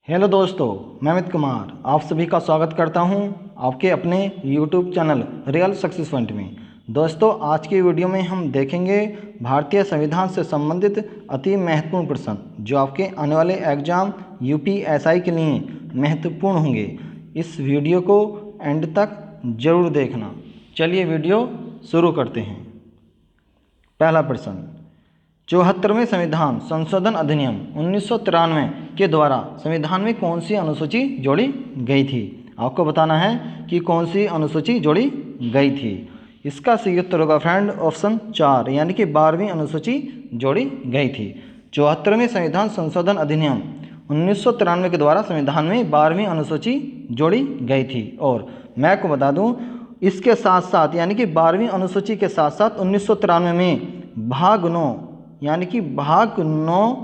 Hello दोस्तों, मैं अमित कुमार आप सभी का स्वागत करता हूं आपके अपने YouTube channel real success point में। दोस्तों, आज की वीडियो में हम देखेंगे भारतीय संविधान से संबंधित अति महत्वपूर्ण प्रश्न जो आपके आने वाले एग्जाम यूपीएसआई के लिए महत्वपूर्ण होंगे। इस वीडियो को एंड तक जरूर देखना। चलिए वीडियो शुरू करते हैं। पहला प्रश्न, 74वें संविधान संशोधन अधिनियम 1993 के द्वारा संविधान में कौन सी अनुसूची जोड़ी गई थी? आपको बताना है कि कौन सी अनुसूची जोड़ी गई थी। इसका सही उत्तर होगा फ्रेंड ऑप्शन 4 यानी कि 12वीं अनुसूची जोड़ी गई थी। 74वें संविधान संशोधन अधिनियम 1993 के द्वारा संविधान में 12वीं अनुसूची जोड़ी गई थी। और मैं आपको बता दूं, इसके साथ साथ यानी कि 12वीं अनुसूची के साथ साथ 1993 में भाग 9 यानी कि भाग 9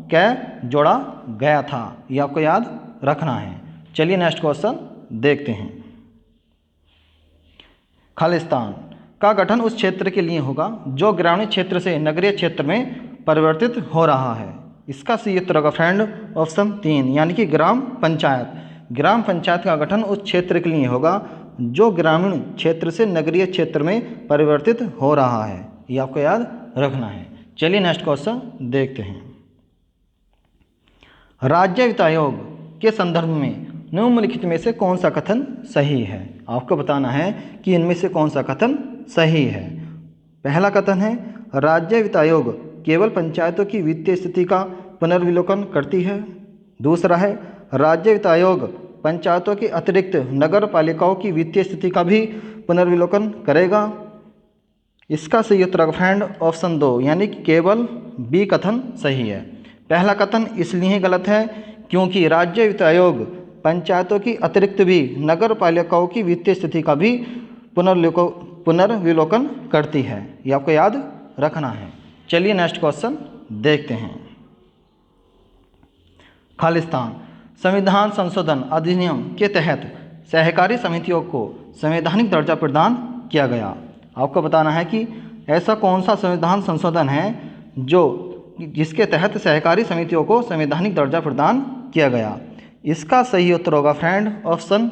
कै जोड़ा गया था। ये आपको याद रखना है। चलिए नेक्स्ट क्वेश्चन देखते हैं। खालिस्तान का गठन उस क्षेत्र के लिए होगा जो ग्रामीण क्षेत्र से नगरीय क्षेत्र में परिवर्तित हो रहा है। इसका सही उत्तर होगा फ्रेंड ऑप्शन 3 यानी कि ग्राम पंचायत। ग्राम पंचायत का गठन उस क्षेत्र के लिए होगा जो ग्रामीण क्षेत्र से नगरीय क्षेत्र में परिवर्तित हो रहा है। ये आपको याद रखना है। चलिए नेक्स्ट क्वेश्चन देखते हैं। राज्य वित्त आयोग के संदर्भ में निम्नलिखित में से कौन सा कथन सही है? आपको बताना है कि इनमें से कौन सा कथन सही है। पहला कथन है, राज्य वित्त आयोग केवल पंचायतों की वित्तीय स्थिति का पुनर्विलोकन करती है। दूसरा है, राज्य वित्त आयोग पंचायतों के अतिरिक्त नगर पालिकाओं की वित्तीय स्थिति का भी पुनर्विलोकन करेगा। इसका सही उत्तर फ्रेंड ऑप्शन 2 यानी कि केवल बी कथन सही है। पहला कथन इसलिए गलत है क्योंकि राज्य वित्त आयोग पंचायतों की अतिरिक्त भी नगर पालिकाओं की वित्तीय स्थिति का भी पुनर्विलोकन करती है। ये आपको याद रखना है। चलिए नेक्स्ट क्वेश्चन देखते हैं। खालिस्तान संविधान संशोधन अधिनियम के तहत सहकारी समितियों को संवैधानिक दर्जा प्रदान किया गया। आपको बताना है कि ऐसा कौन सा संविधान संशोधन है जिसके तहत सहकारी समितियों को संवैधानिक दर्जा प्रदान किया गया। इसका सही उत्तर होगा फ्रेंड ऑप्शन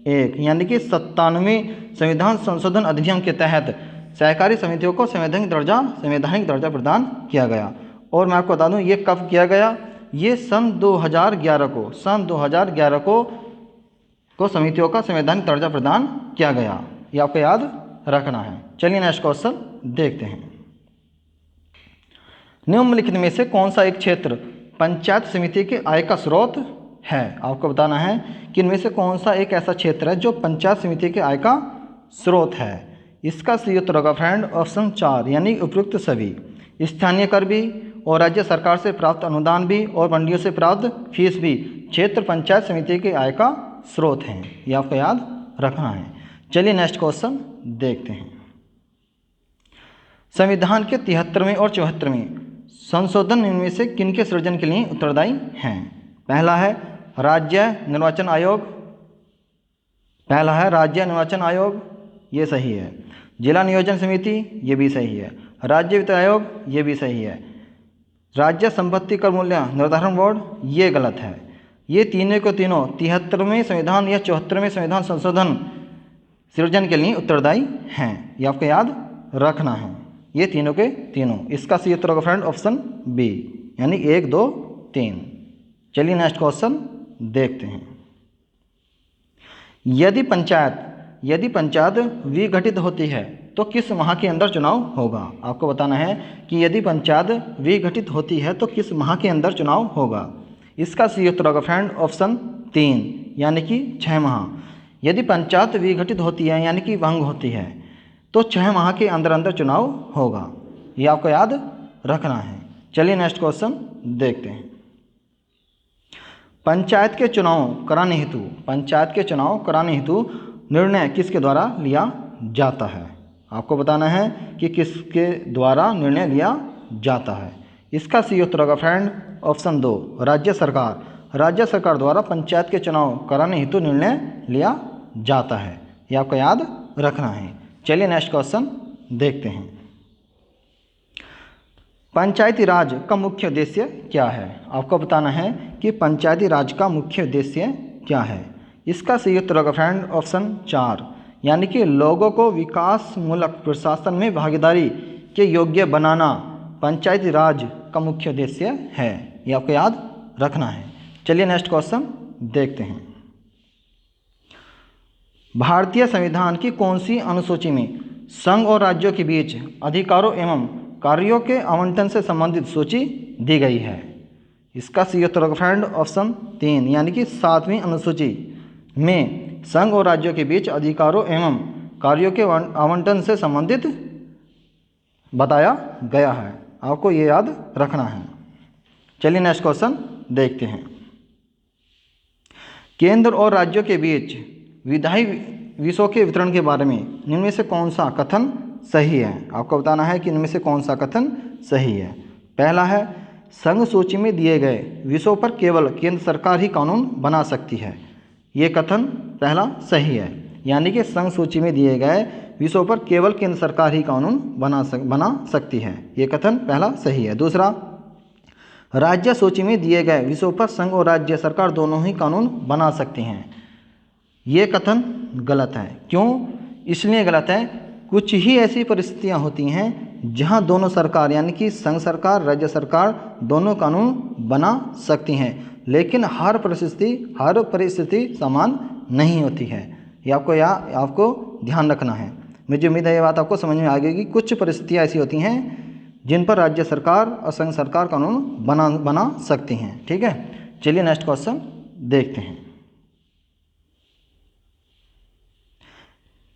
1 यानी कि 97वें संविधान संशोधन अधिनियम के तहत सहकारी समितियों को संवैधानिक दर्जा प्रदान किया गया। और मैं आपको बता दूं ये कब किया गया। ये सन 2011 को समितियों का संवैधानिक दर्जा प्रदान किया गया। ये आपको याद रखना है। चलिए नेक्स्ट क्वेश्चन देखते हैं। निम्नलिखित में से कौन सा एक क्षेत्र पंचायत समिति के आय का स्रोत है? आपको बताना है कि इनमें से कौन सा एक ऐसा क्षेत्र है जो पंचायत समिति के आय का स्रोत है। इसका सही उत्तर होगा फ्रेंड ऑप्शन 4 यानी उपयुक्त सभी। स्थानीय कर भी और राज्य सरकार से प्राप्त अनुदान भी और मंडियों से प्राप्त फीस भी क्षेत्र पंचायत समिति के आय का स्रोत हैं। ये आपको याद रखना है। चलिए नेक्स्ट क्वेश्चन देखते हैं। संविधान के 73वें और 74वें संशोधन इनमें से किनके सृजन के लिए उत्तरदायी हैं? पहला है राज्य निर्वाचन आयोग, ये सही है। जिला नियोजन समिति, ये भी सही है। राज्य वित्त आयोग, ये भी सही है। राज्य संपत्ति कर मूल्य निर्धारण बोर्ड, ये गलत है। ये तीनों को तीनों 73वें संविधान या 74वें संविधान संशोधन सृजन के लिए उत्तरदायी हैं। ये आपको याद रखना है। ये तीनों के तीनों। इसका सही उत्तर होगा फ्रेंड ऑप्शन बी यानी 1, 2, 3। चलिए नेक्स्ट क्वेश्चन देखते हैं। यदि पंचायत विघटित होती है तो किस माह के अंदर चुनाव होगा? आपको बताना है कि यदि पंचायत विघटित होती है तो किस माह के अंदर चुनाव होगा। इसका सही उत्तर होगा फ्रेंड ऑप्शन 3 यानी कि 6 माह। यदि पंचायत विघटित होती है यानी कि भंग होती है तो 6 माह के अंदर चुनाव होगा। ये आपको याद रखना है। चलिए नेक्स्ट क्वेश्चन देखते हैं। पंचायत के चुनाव कराने हेतु निर्णय किसके द्वारा लिया जाता है? आपको बताना है कि किसके द्वारा निर्णय लिया जाता है। इसका सही उत्तर होगा फ्रेंड ऑप्शन 2 राज्य सरकार द्वारा पंचायत के चुनाव कराने हेतु निर्णय लिया जाता है। ये आपको याद रखना है। चलिए नेक्स्ट क्वेश्चन देखते हैं। पंचायती राज का मुख्य उद्देश्य क्या है? आपको बताना है कि पंचायती राज का मुख्य उद्देश्य क्या है। इसका सही उत्तर होगा फ्रेंड ऑप्शन 4, यानी कि लोगों को विकासमूलक प्रशासन में भागीदारी के योग्य बनाना पंचायती राज का मुख्य उद्देश्य है। ये आपको याद रखना है। चलिए नेक्स्ट क्वेश्चन देखते हैं। भारतीय संविधान की कौन सी अनुसूची में संघ और राज्यों के बीच अधिकारों एवं कार्यों के आवंटन से संबंधित सूची दी गई है? इसका सही उत्तर होगा फ्रेंड ऑप्शन 3, यानी कि 7वीं अनुसूची में संघ और राज्यों के बीच अधिकारों एवं कार्यों के आवंटन से संबंधित बताया गया है। आपको ये याद रखना है। चलिए नेक्स्ट क्वेश्चन देखते हैं। केंद्र और राज्यों के बीच विधायी विषयों के वितरण के बारे में निम्न में से कौन सा कथन सही है? आपको बताना है कि इनमें से कौन सा कथन सही है। पहला है, संघ सूची में दिए गए विषयों पर केवल केंद्र सरकार ही कानून बना सकती है। ये कथन पहला सही है, यानी कि संघ सूची में दिए गए विषयों पर केवल केंद्र सरकार ही कानून बना सकती है। ये कथन पहला सही है। दूसरा, राज्य सूची में दिए गए विषयों पर संघ और राज्य सरकार दोनों ही कानून बना सकती हैं। ये कथन गलत है। क्यों? इसलिए गलत है, कुछ ही ऐसी परिस्थितियां होती हैं जहां दोनों सरकार यानी कि संघ सरकार, राज्य सरकार दोनों कानून बना सकती हैं, लेकिन हर परिस्थिति समान नहीं होती है। ये आपको ध्यान रखना है। मुझे उम्मीद है ये बात आपको समझ में आ गई कि कुछ परिस्थितियाँ ऐसी होती हैं जिन पर राज्य सरकार और संघ सरकार कानून बना सकती हैं। ठीक है, चलिए नेक्स्ट क्वेश्चन देखते हैं।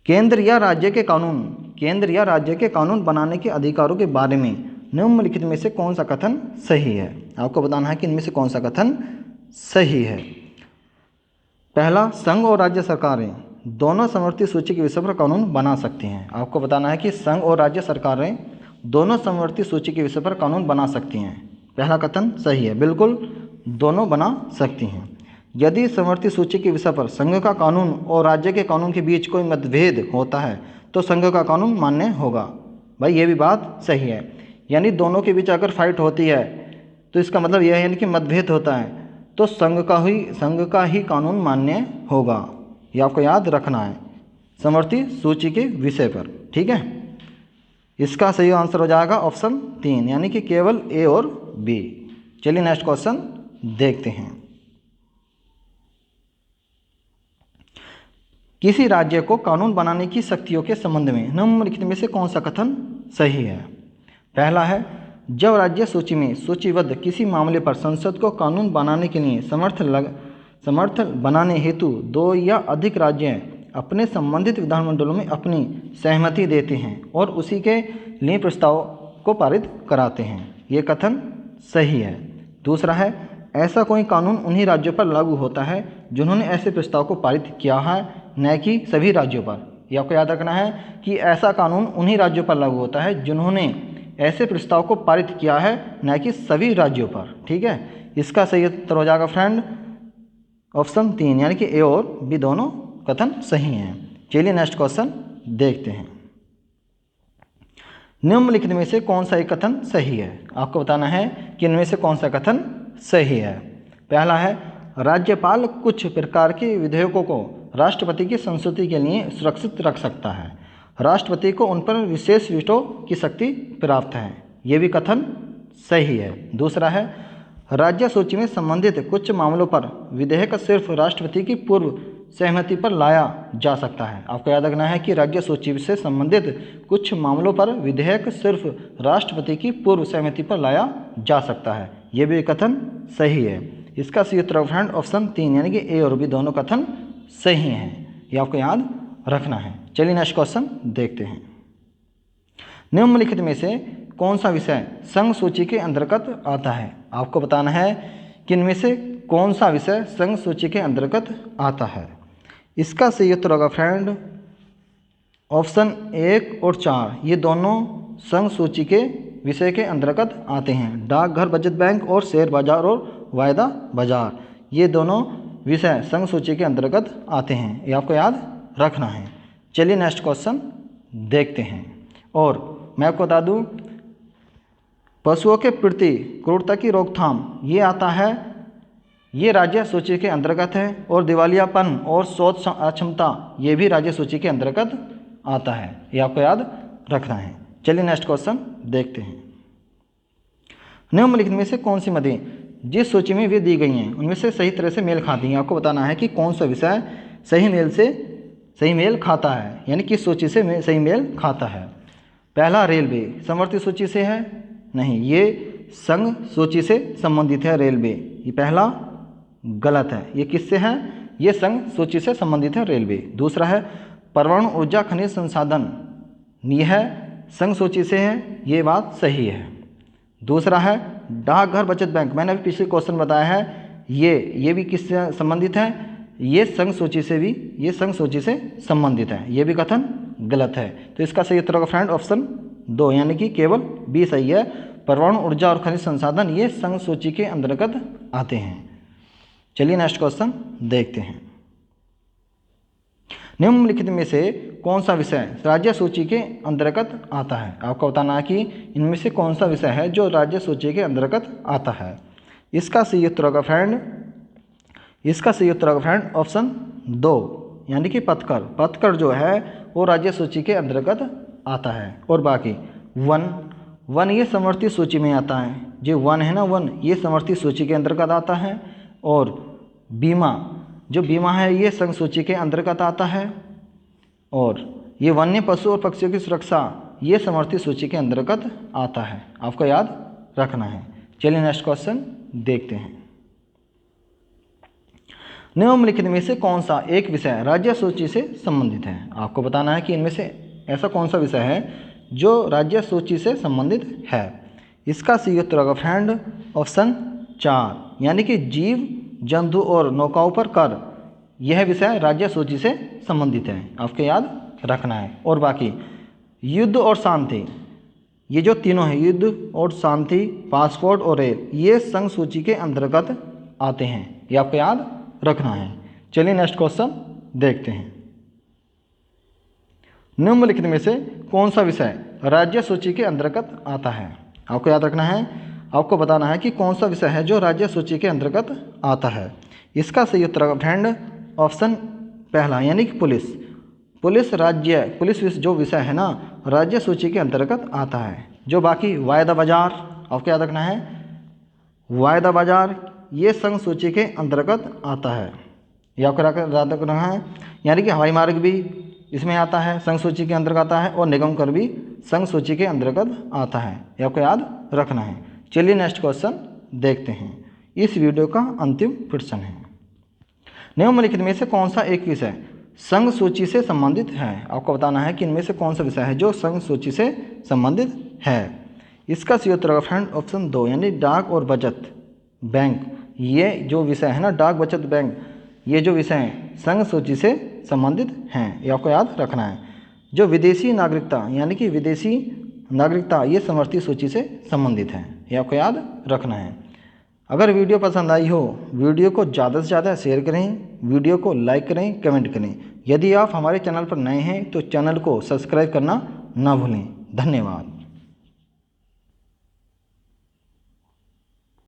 केंद्र या राज्य के कानून बनाने के अधिकारों के बारे में निम्नलिखित में से कौन सा कथन सही है? आपको बताना है कि इनमें से कौन सा कथन सही है। पहला, संघ और राज्य सरकारें दोनों समवर्ती सूची के विषय पर कानून बना सकती हैं। आपको बताना है कि संघ और राज्य सरकारें दोनों समवर्ती सूची के विषय पर कानून बना सकती हैं। पहला कथन सही है, बिल्कुल दोनों बना सकती हैं। यदि समवर्ती सूची के विषय पर संघ का कानून और राज्य के कानून के बीच कोई मतभेद होता है तो संघ का कानून मान्य होगा। भाई ये भी बात सही है, यानी दोनों के बीच अगर फाइट होती है तो इसका मतलब यह है यानी कि मतभेद होता है तो संघ का ही कानून मान्य होगा। ये आपको याद रखना है समवर्ती सूची के विषय पर। ठीक है, इसका सही आंसर हो जाएगा ऑप्शन 3, यानी कि केवल ए और बी। चलिए नेक्स्ट क्वेश्चन देखते हैं। किसी राज्य को कानून बनाने की शक्तियों के संबंध में निम्नलिखित में से कौन सा कथन सही है? पहला है, जब राज्य सूची में सूचीबद्ध किसी मामले पर संसद को कानून बनाने के लिए समर्थ बनाने हेतु 2 या अधिक राज्य अपने संबंधित विधानमंडलों में अपनी सहमति देते हैं और उसी के लिए प्रस्ताव को पारित कराते हैं। ये कथन सही है। दूसरा है, ऐसा कोई कानून उन्हीं राज्यों पर लागू होता है जिन्होंने ऐसे प्रस्ताव को पारित किया है, न कि सभी राज्यों पर। यह आपको याद रखना है कि ऐसा कानून उन्हीं राज्यों पर लागू होता है जिन्होंने ऐसे प्रस्ताव को पारित किया है, न कि सभी राज्यों पर। ठीक है, इसका सही उत्तर हो जाएगा फ्रेंड ऑप्शन 3, यानी कि ए और बी दोनों कथन सही हैं। चलिए नेक्स्ट क्वेश्चन देखते हैं। निम्नलिखित में से कौन सा एक कथन सही है? आपको बताना है कि इनमें से कौन सा कथन सही है। पहला है, राज्यपाल कुछ प्रकार के विधेयकों को राष्ट्रपति की संस्तुति के लिए सुरक्षित रख सकता है। राष्ट्रपति को उन पर विशेष वीटो की शक्ति प्राप्त है। ये भी कथन सही है। दूसरा है, राज्य सूची में संबंधित कुछ मामलों पर विधेयक सिर्फ राष्ट्रपति की पूर्व सहमति पर लाया जा सकता है। आपको याद रखना है कि राज्य सूची से संबंधित कुछ मामलों पर विधेयक सिर्फ राष्ट्रपति की पूर्व सहमति पर लाया जा सकता है। ये भी कथन सही है। इसका सही उत्तर फ्रेंड ऑप्शन 3, यानी कि ए और बी दोनों कथन सही हैं। ये आपको याद रखना है। चलिए नेक्स्ट क्वेश्चन देखते हैं। निम्नलिखित में से कौन सा विषय संघ सूची के अंतर्गत आता है? आपको बताना है कि इनमें से कौन सा विषय संघ सूची के अंतर्गत आता है। इसका सही उत्तर होगा फ्रेंड ऑप्शन 1 और 4, ये दोनों संघ सूची के विषय के अंतर्गत आते हैं। डाकघर, बचत बैंक और शेयर बाजार और वायदा बाजार, ये दोनों विषय संघ सूची के अंतर्गत आते हैं। ये आपको याद रखना है। चलिए नेक्स्ट क्वेश्चन देखते हैं। और मैं आपको बता दूं, पशुओं के प्रति क्रूरता की रोकथाम ये आता है, ये राज्य सूची के अंतर्गत है। और दिवालियापन और शोध अक्षमता ये भी राज्य सूची के अंतर्गत आता है, ये आपको याद रखना है। चलिए नेक्स्ट क्वेश्चन देखते हैं। निम्नलिखित में से कौन सी नदी जिस सूची में वे दी गई हैं उनमें से सही तरह से मेल खाती हैं? आपको बताना है कि कौन सा विषय सही मेल खाता है, यानी किस सूची से सही मेल खाता है। पहला रेलवे समवर्ती सूची से है, नहीं, ये संघ सूची से संबंधित है रेलवे, ये पहला गलत है। ये किससे है? ये संघ सूची से संबंधित है रेलवे। दूसरा है परमाणु ऊर्जा खनिज संसाधन, यह संघ सूची से है, ये बात सही है। दूसरा है डाकघर बचत बैंक, मैंने अभी पिछले क्वेश्चन बताया है, ये भी किससे संबंधित है? ये संघ सूची से संबंधित है, ये भी कथन गलत है। तो इसका सही उत्तर होगा फ्रेंड ऑप्शन 2, यानी कि केवल बी सही है। परमाणु ऊर्जा और खनिज संसाधन ये संघ सूची के अंतर्गत आते हैं। चलिए नेक्स्ट क्वेश्चन देखते हैं। निम्नलिखित में से कौन सा विषय राज्य सूची के अंतर्गत आता है? आपको बताना है कि इनमें से कौन सा विषय है जो राज्य सूची के अंतर्गत आता है। इसका सही उत्तर होगा फ्रेंड ऑप्शन 2, यानी कि पथकर जो है वो राज्य सूची के अंतर्गत आता है। और बाकी वन ये समवर्ती सूची में आता है, जो वन है ना, वन ये समवर्ती सूची के अंतर्गत आता है। और बीमा है ये संघ सूची के अंतर्गत आता है। और ये वन्य पशु और पक्षियों की सुरक्षा ये समवर्ती सूची के अंतर्गत आता है, आपको याद रखना है। चलिए नेक्स्ट क्वेश्चन देखते हैं। निम्नलिखित में से कौन सा एक विषय राज्य सूची से संबंधित है? आपको बताना है कि इनमें से ऐसा कौन सा विषय है जो राज्य सूची से संबंधित है। इसका सही उत्तर होगा फ्रेंड ऑप्शन 4, यानी कि जीव जंतु और नौकाओं पर कर, यह विषय राज्य सूची से संबंधित है, आपको याद रखना है। और बाकी युद्ध और शांति, ये जो तीनों हैं, युद्ध और शांति, पासपोर्ट और रेल, ये संघ सूची के अंतर्गत आते हैं, ये आपको याद रखना है। चलिए नेक्स्ट क्वेश्चन देखते हैं। निम्नलिखित में से कौन सा विषय राज्य सूची के अंतर्गत आता है? आपको याद रखना है, आपको बताना है कि कौन सा विषय है जो राज्य सूची के अंतर्गत आता है। इसका सही उत्तर होगा फ्रेंड ऑप्शन पहला, यानी कि पुलिस जो विषय है ना राज्य सूची के अंतर्गत आता है। जो बाकी वायदा बाजार, आपको याद रखना है, वायदा बाजार ये संघ सूची के अंतर्गत आता है, ये आपको याद रखना है। यानी कि हवाई मार्ग भी इसमें आता है, संघ सूची के अंतर्गत आता है। और निगम कर भी संघ सूची के अंतर्गत आता है, ये आपको याद रखना है। चलिए नेक्स्ट क्वेश्चन देखते हैं। इस वीडियो का अंतिम प्रश्न है, निम्नलिखित में से कौन सा एक विषय संघ सूची से संबंधित है? आपको बताना है कि इनमें से कौन सा विषय है जो संघ सूची से संबंधित है। इसका सही उत्तर होगा फ्रेंड ऑप्शन 2, यानी डाक और बचत बैंक, ये जो विषय है ना डाक बचत बैंक, ये जो विषय हैं संघ सूची से संबंधित हैं, ये आपको याद रखना है। जो विदेशी नागरिकता, यानी कि विदेशी नागरिकता ये समवर्ती सूची से संबंधित है, ये आपको याद रखना है। अगर वीडियो पसंद आई हो, वीडियो को ज़्यादा से ज़्यादा शेयर करें, वीडियो को लाइक करें, कमेंट करें। यदि आप हमारे चैनल पर नए हैं तो चैनल को सब्सक्राइब करना ना भूलें। धन्यवाद।